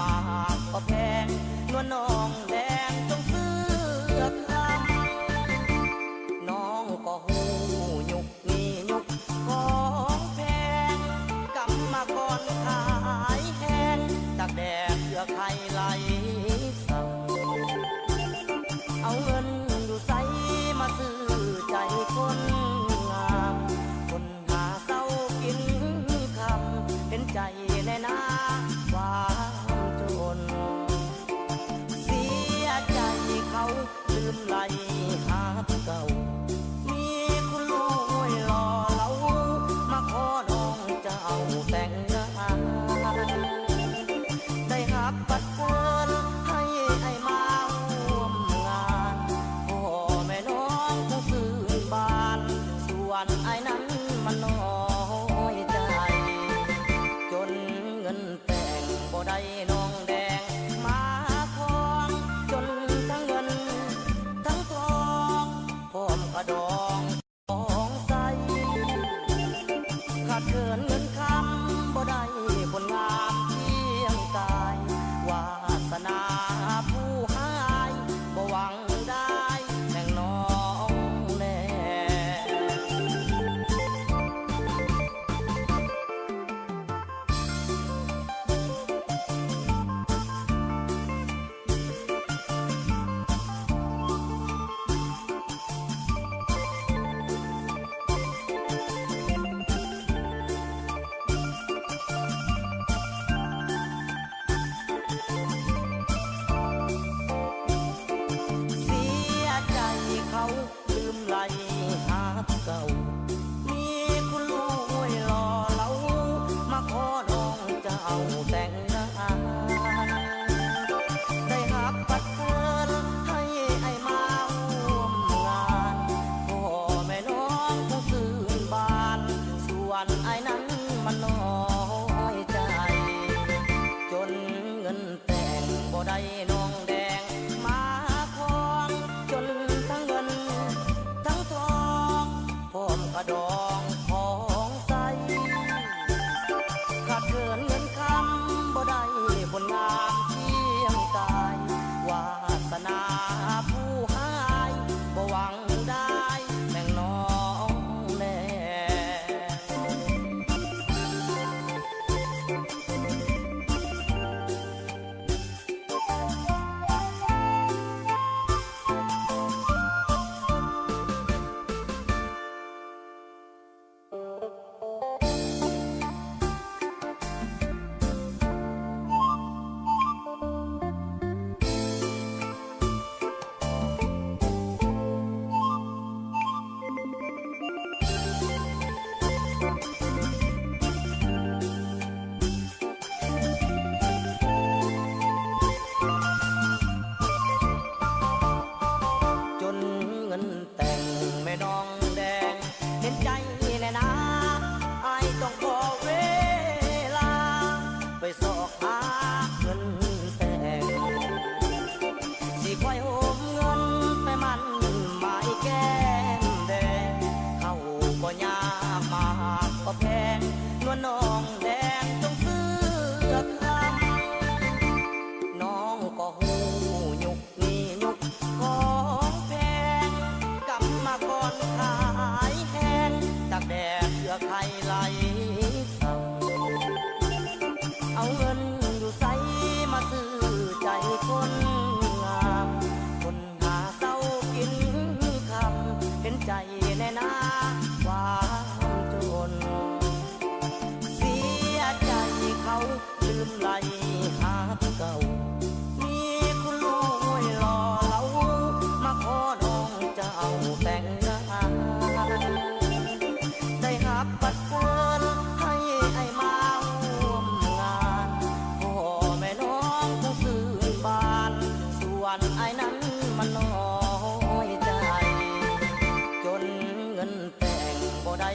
มากก็แพงนวลน้องแดงจงซื้อคำน้องก็หูยุกนี่ยุกของแพงกำมาก่อนขายแห้งตากแดดเพื่อใครไหลสั่งเอาเงินอยู่ใสมาซื้อใจคนงามคนหาเศร้ากินคำเป็นใจในหน้าความจนเสียใจเขาลืมไหลหาเก่ามีคุณลูกห้วยรอเรามาขอน้องเจ้าแต่งงานได้หับบัตรเชิญให้ไอ้มาร่วมงานพ่อแม่น้องคงซื่นบานส่วนไอ้นั้นมันน้อยใจจนเงินแต่งบ่ได้น้องแดงมาคองจนทั้งเงินทั้งทองพร้อมกระดองของใสขาดเกินเงินคำบ่ได้คนงามเพียงกายวาสนาผู้หายบ่หวังได้แห่งน้องแน่เขาลืมไหลหาเก่ามีคุณลูกห้วยรอเรามาขอน้องเจ้าแต่งงานได้หับบัตรเชิญให้ไอ้มาร่วมงานพ่อแม่น้องคงซื่นบานส่วนไอ้นั้นมันน้อยใจจนเงินแต่งบ่ได้น้องแดงมาคองจนทั้งเงินทั้งทองพร้อมกระดองของใสขาดเกินเงินคำบ่ได้คนงามเพียงกายวาสนาผู้หายบ่หวังได้แม่งน้องแน่จนเงินแต่งแม่น้องแดงเห็นใจแน่นะไอ้ต้องขอเวลาไปสอกหาเงินแต่งสิควายโหมเงินไปมันหมายแก้มแดงเข้าก็ยากมากก็แพงนวลน้องแดงจงซื้อคำน้องก็หูยุกนี่ยุกของแพงกำมาก่อนขายแห้งตากแดดเพื่อใครไหลสั่งเอาเงินอยู่ใสมาซื้อใจคนงามคนหาเศร้ากินคำเป็นใจในหน้าความจนเสียใจเขาลืมไหลหาเก่ามีคุณลูกห้วยรอเรามาขอน้องเจ้าแต่งงานได้หับบัตรเชิญให้ไอ้มาร่วมงานพ่อแม่น้องคงซื่นบานส่วนไอ้นั้นมันน้อยใจจนเงินแต่งบ่ได้